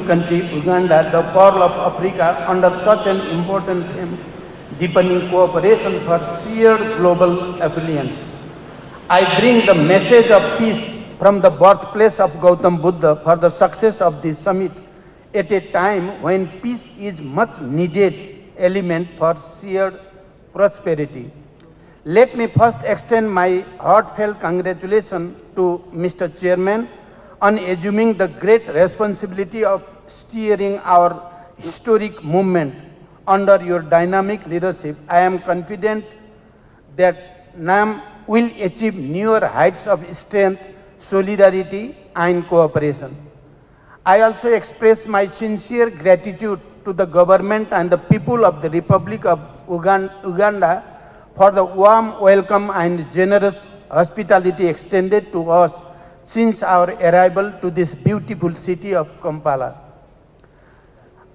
country, Uganda, the Pearl of Africa, under such an important theme, deepening cooperation for shared global affluence. I bring the message of peace from the birthplace of Gautam Buddha for the success of this summit at a time when peace is much needed element for shared prosperity. Let me first extend my heartfelt congratulations to Mr. Chairman on assuming the great responsibility of steering our historic movement under your dynamic leadership. I am confident that NAM will achieve newer heights of strength, solidarity, and cooperation. I also express my sincere gratitude to the government and the people of the Republic of Uganda for the warm welcome and generous hospitality extended to us since our arrival to this beautiful city of Kampala.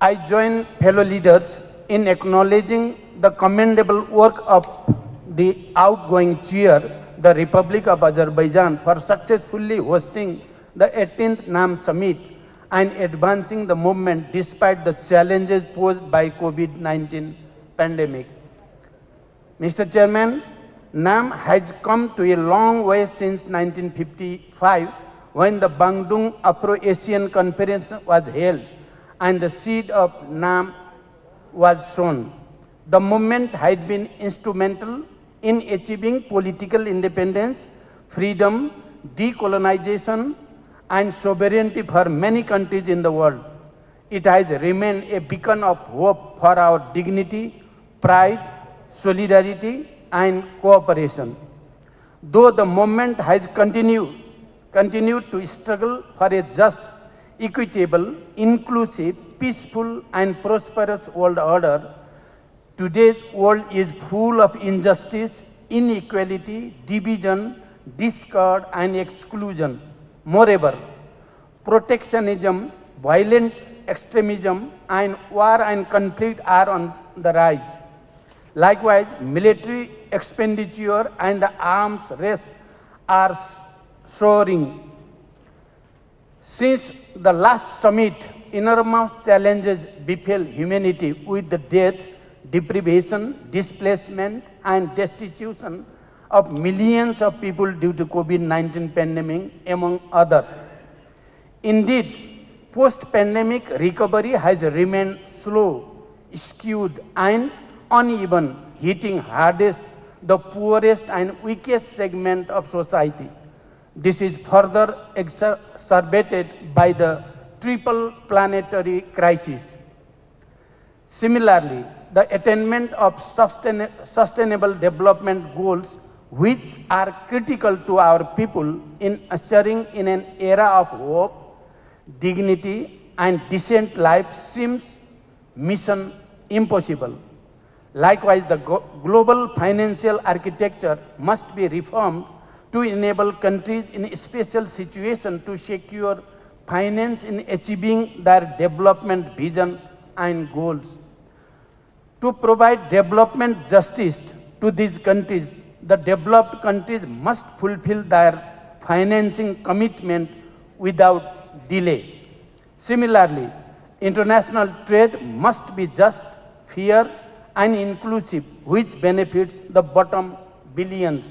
I join fellow leaders in acknowledging the commendable work of the outgoing chair, the Republic of Azerbaijan, for successfully hosting the 18th NAM Summit and advancing the movement despite the challenges posed by COVID-19 pandemic. Mr. Chairman, NAM has come to a long way since 1955 when the Bandung Afro-Asian Conference was held and the seed of NAM was sown. The movement has been instrumental in achieving political independence, freedom, decolonization, and sovereignty for many countries in the world. It has remained a beacon of hope for our dignity, pride, solidarity, and cooperation. Though the movement has continued to struggle for a just, equitable, inclusive, peaceful, and prosperous world order, today's world is full of injustice, inequality, division, discord, and exclusion. Moreover, protectionism, violent extremism, and war and conflict are on the rise. Likewise, military expenditure and the arms race are soaring. Since the last summit, enormous challenges befell humanity with the death, deprivation, displacement, and destitution of millions of people due to COVID-19 pandemic, among others. Indeed, post-pandemic recovery has remained slow, skewed, and uneven, hitting hardest the poorest and weakest segment of society. This is further exacerbated by the triple planetary crisis. Similarly, the attainment of sustainable development goals, which are critical to our people in ushering in an era of hope, dignity, and decent life, seems mission impossible. Likewise, the global financial architecture must be reformed to enable countries in special situations to secure finance in achieving their development vision and goals. To provide development justice to these countries, the developed countries must fulfill their financing commitment without delay. Similarly, international trade must be just, fair, and inclusive, which benefits the bottom billions.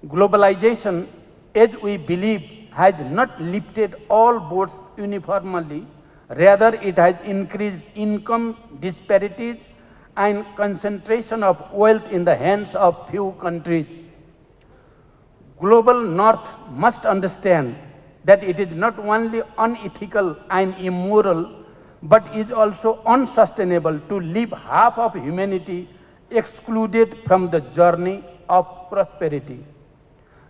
Globalization, as we believe, has not lifted all boats uniformly. Rather, it has increased income disparities and concentration of wealth in the hands of few countries. Global North must understand that it is not only unethical and immoral, but is also unsustainable to leave half of humanity excluded from the journey of prosperity.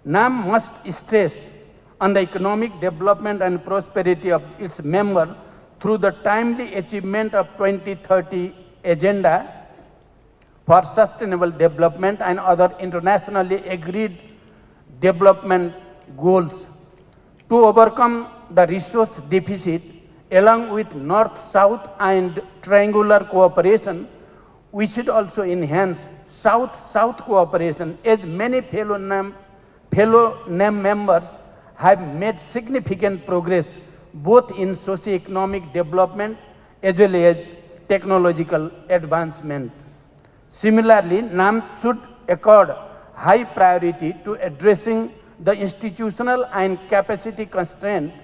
NAM must stress on the economic development and prosperity of its members through the timely achievement of 2030 Agenda for Sustainable Development and other internationally agreed development goals. To overcome the resource deficit, along with North-South and triangular cooperation, we should also enhance South-South cooperation, as many fellow NAM members have made significant progress both in socio-economic development as well as technological advancement. Similarly, NAM should accord high priority to addressing the institutional and capacity constraints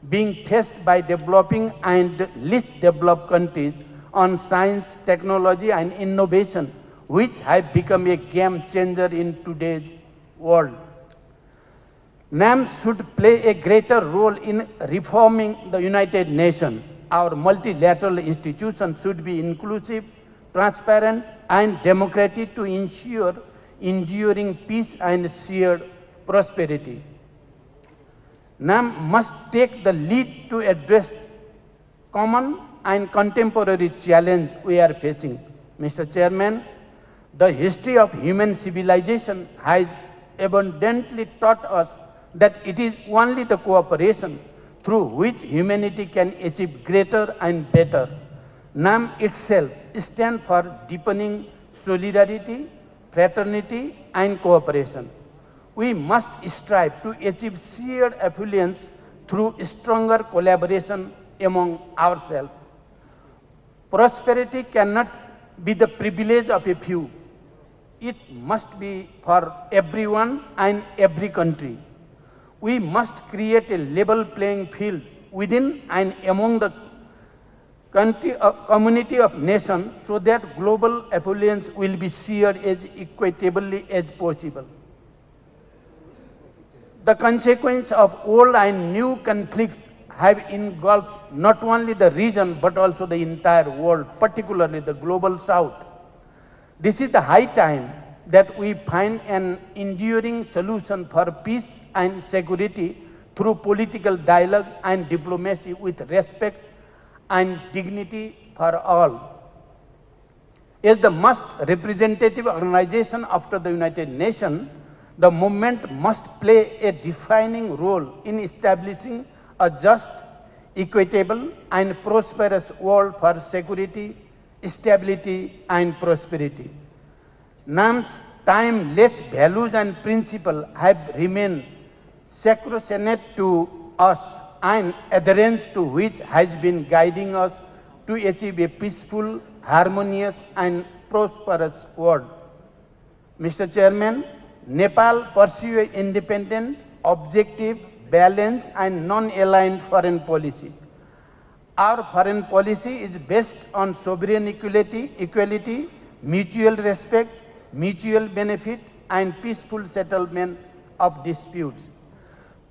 being faced by developing and least developed countries on science, technology and innovation, which have become a game changer in today's world. NAM should play a greater role in reforming the United Nations. Our multilateral institutions should be inclusive, transparent and democratic to ensure enduring peace and shared prosperity. NAM must take the lead to address common and contemporary challenge we are facing. Mr. Chairman, the history of human civilization has abundantly taught us that it is only the cooperation through which humanity can achieve greater and better. NAM itself stands for deepening solidarity, fraternity and cooperation. We must strive to achieve shared affluence through stronger collaboration among ourselves. Prosperity cannot be the privilege of a few. It must be for everyone and every country. We must create a level playing field within and among the community of nations so that global affluence will be shared as equitably as possible. The consequence of old and new conflicts have engulfed not only the region but also the entire world, particularly the global south. This is the high time that we find an enduring solution for peace and security through political dialogue and diplomacy with respect and dignity for all. As the most representative organization after the United Nations, the movement must play a defining role in establishing a just, equitable and prosperous world for security, stability and prosperity. NAM's timeless values and principles have remained sacrosanct to us and adherence to which has been guiding us to achieve a peaceful, harmonious and prosperous world. Mr. Chairman, Nepal pursues independent, objective, balanced and non-aligned foreign policy. Our foreign policy is based on sovereign equality, mutual respect, mutual benefit and peaceful settlement of disputes.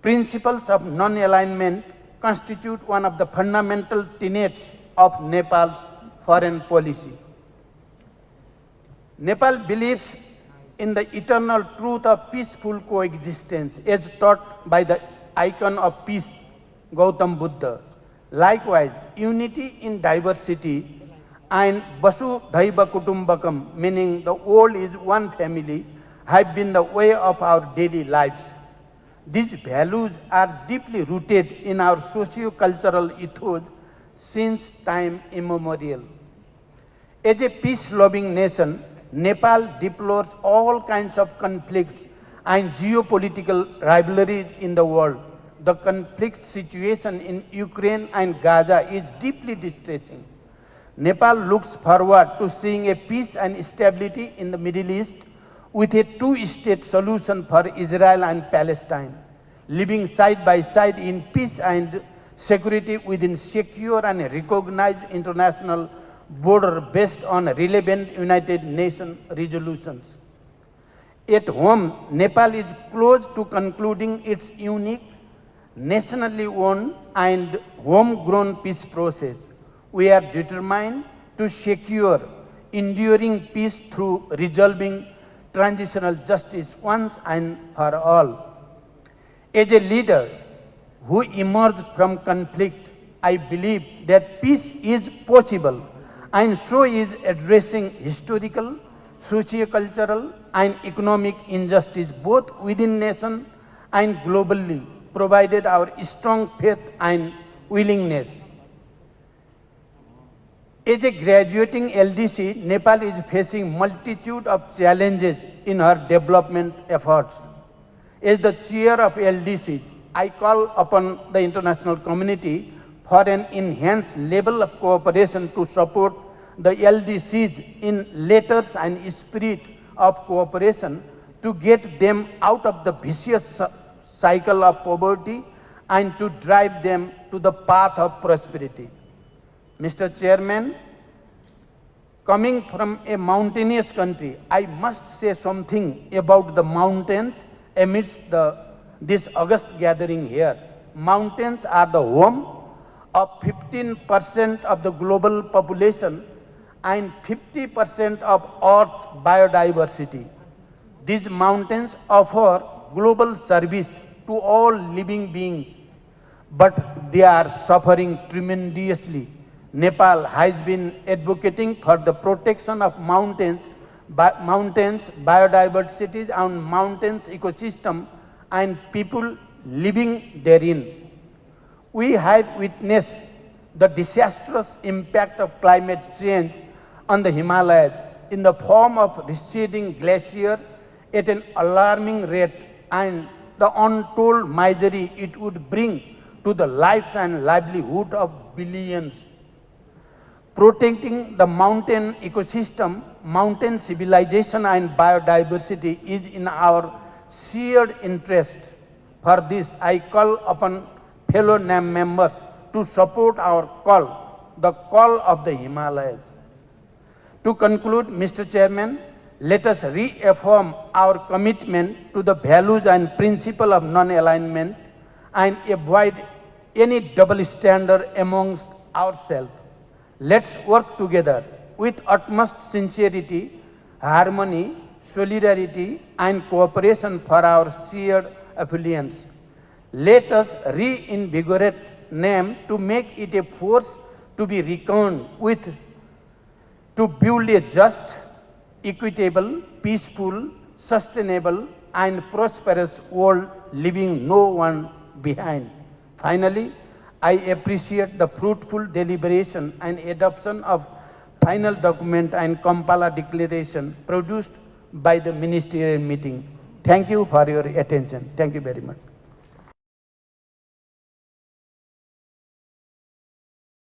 Principles of non-alignment constitute one of the fundamental tenets of Nepal's foreign policy. Nepal believes in the eternal truth of peaceful coexistence as taught by the icon of peace, Gautam Buddha. Likewise, unity in diversity and Vasudhaiva Kutumbakam, meaning the world is one family, have been the way of our daily lives. These values are deeply rooted in our socio-cultural ethos since time immemorial. As a peace-loving nation, Nepal deplores all kinds of conflicts and geopolitical rivalries in the world. The conflict situation in Ukraine and Gaza is deeply distressing. Nepal looks forward to seeing a peace and stability in the Middle East with a two-state solution for Israel and Palestine, living side by side in peace and security within secure and recognized international border based on relevant United Nations resolutions. At home, Nepal is close to concluding its unique, nationally owned and homegrown peace process. We are determined to secure enduring peace through resolving transitional justice once and for all. As a leader who emerged from conflict, I believe that peace is possible and so is addressing historical, socio-cultural and economic injustice both within nation and globally, provided our strong faith and willingness. As a graduating LDC, Nepal is facing multitude of challenges in her development efforts. As the chair of LDC, I call upon the international community for an enhanced level of cooperation to support the LDCs in letters and spirit of cooperation to get them out of the vicious cycle of poverty and to drive them to the path of prosperity. Mr. Chairman, coming from a mountainous country, I must say something about the mountains amidst this august gathering here. Mountains are the home of 15% of the global population and 50% of Earth's biodiversity. These mountains offer global service to all living beings, but they are suffering tremendously. Nepal has been advocating for the protection of mountains, biodiversity and mountains ecosystem and people living therein. We have witnessed the disastrous impact of climate change on the Himalayas in the form of receding glacier at an alarming rate and the untold misery it would bring to the lives and livelihood of billions. Protecting the mountain ecosystem, mountain civilization and biodiversity is in our shared interest. For this, I call upon fellow members to support our call, the call of the Himalayas. To conclude, Mr. Chairman, let us reaffirm our commitment to the values and principle of non-alignment and avoid any double standard amongst ourselves. Let's work together with utmost sincerity, harmony, solidarity and cooperation for our shared affluence. Let us reinvigorate NAM to make it a force to be reckoned with, to build a just, equitable, peaceful, sustainable and prosperous world, leaving no one behind. Finally, I appreciate the fruitful deliberation and adoption of final document and Kampala declaration produced by the ministerial meeting. Thank you for your attention. Thank you very much.